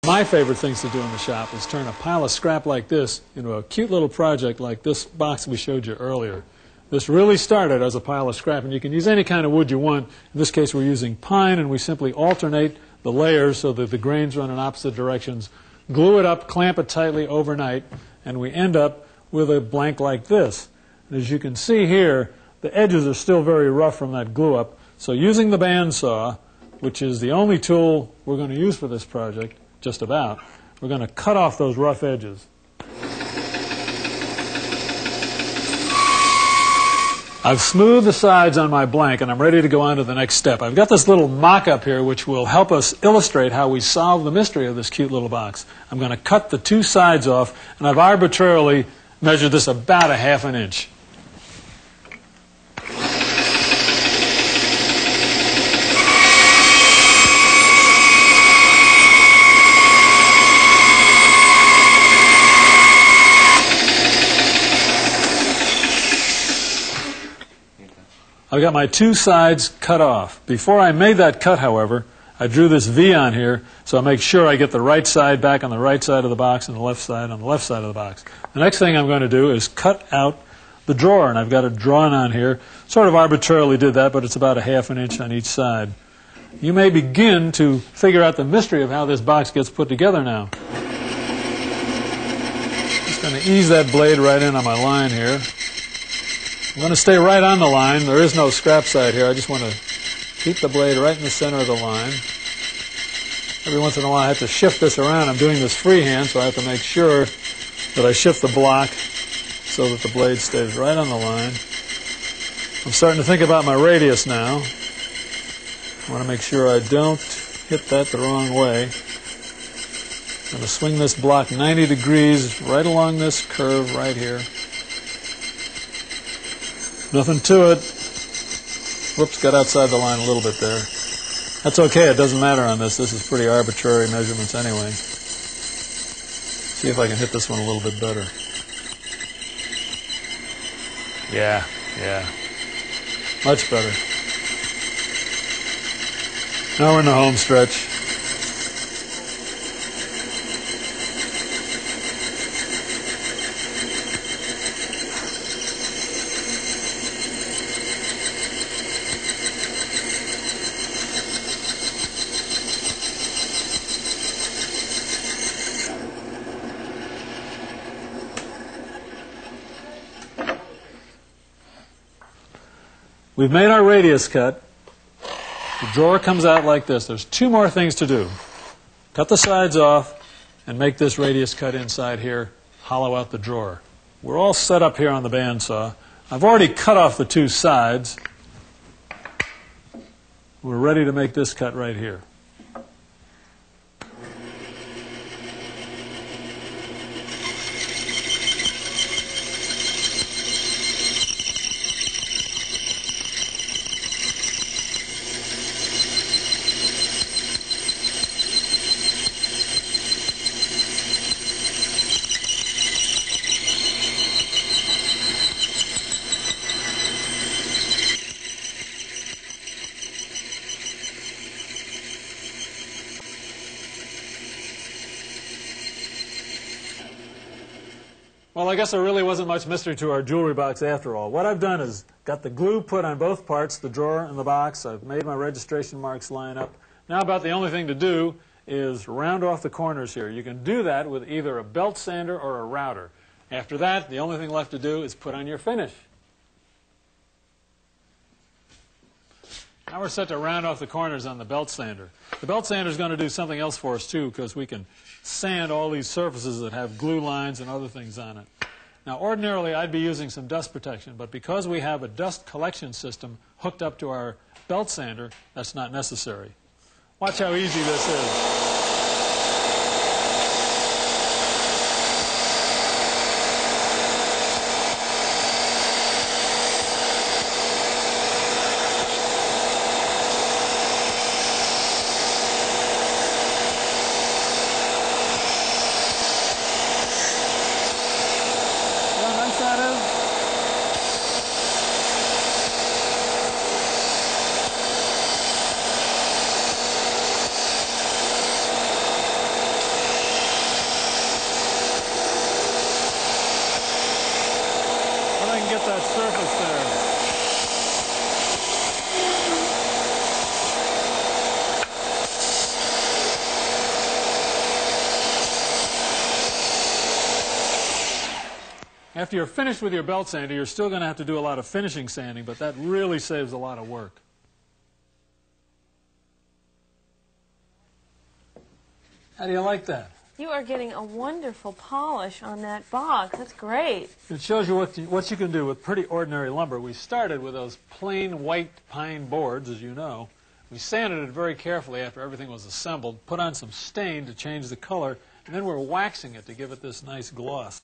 My favorite things to do in the shop is turn a pile of scrap like this into a cute little project like this box we showed you earlier. This really started as a pile of scrap, and you can use any kind of wood you want. In this case, we're using pine, and we simply alternate the layers so that the grains run in opposite directions, glue it up, clamp it tightly overnight, and we end up with a blank like this. And as you can see here, the edges are still very rough from that glue up. So using the bandsaw, which is the only tool we're going to use for this project, just about, we're going to cut off those rough edges. I've smoothed the sides on my blank, and I'm ready to go on to the next step. I've got this little mock-up here which will help us illustrate how we solve the mystery of this cute little box. I'm going to cut the two sides off, and I've arbitrarily measured this about a ½ an inch. I've got my two sides cut off. Before I made that cut, however, I drew this V on here so I make sure I get the right side back on the right side of the box and the left side on the left side of the box. The next thing I'm going to do is cut out the drawer, and I've got it drawn on here. Sort of arbitrarily did that, but it's about a ½ an inch on each side. You may begin to figure out the mystery of how this box gets put together now. Just going to ease that blade right in on my line here. I'm going to stay right on the line. There is no scrap side here. I just want to keep the blade right in the center of the line. Every once in a while I have to shift this around. I'm doing this freehand, so I have to make sure that I shift the block so that the blade stays right on the line. I'm starting to think about my radius now. I want to make sure I don't hit that the wrong way. I'm going to swing this block 90 degrees right along this curve right here. Nothing to it. Whoops, got outside the line a little bit there. That's okay, it doesn't matter on this. This is pretty arbitrary measurements anyway. See if I can hit this one a little bit better. Yeah. Much better. Now we're in the home stretch. We've made our radius cut. The drawer comes out like this. There's two more things to do. Cut the sides off and make this radius cut inside here, hollow out the drawer. We're all set up here on the bandsaw. I've already cut off the two sides. We're ready to make this cut right here. Well, I guess there really wasn't much mystery to our jewelry box after all. What I've done is got the glue put on both parts, the drawer and the box. I've made my registration marks line up. Now about the only thing to do is round off the corners here. You can do that with either a belt sander or a router. After that, the only thing left to do is put on your finish. Now we're set to round off the corners on the belt sander. The belt sander is going to do something else for us too, because we can sand all these surfaces that have glue lines and other things on it. Now ordinarily I'd be using some dust protection, but because we have a dust collection system hooked up to our belt sander, that's not necessary. Watch how easy this is. off that surface there. After you're finished with your belt sander, you're still going to have to do a lot of finishing sanding, but that really saves a lot of work. How do you like that? You are getting a wonderful polish on that box. That's great. It shows you what you can do with pretty ordinary lumber. We started with those plain white pine boards, as you know. We sanded it very carefully after everything was assembled, put on some stain to change the color, and then we're waxing it to give it this nice gloss.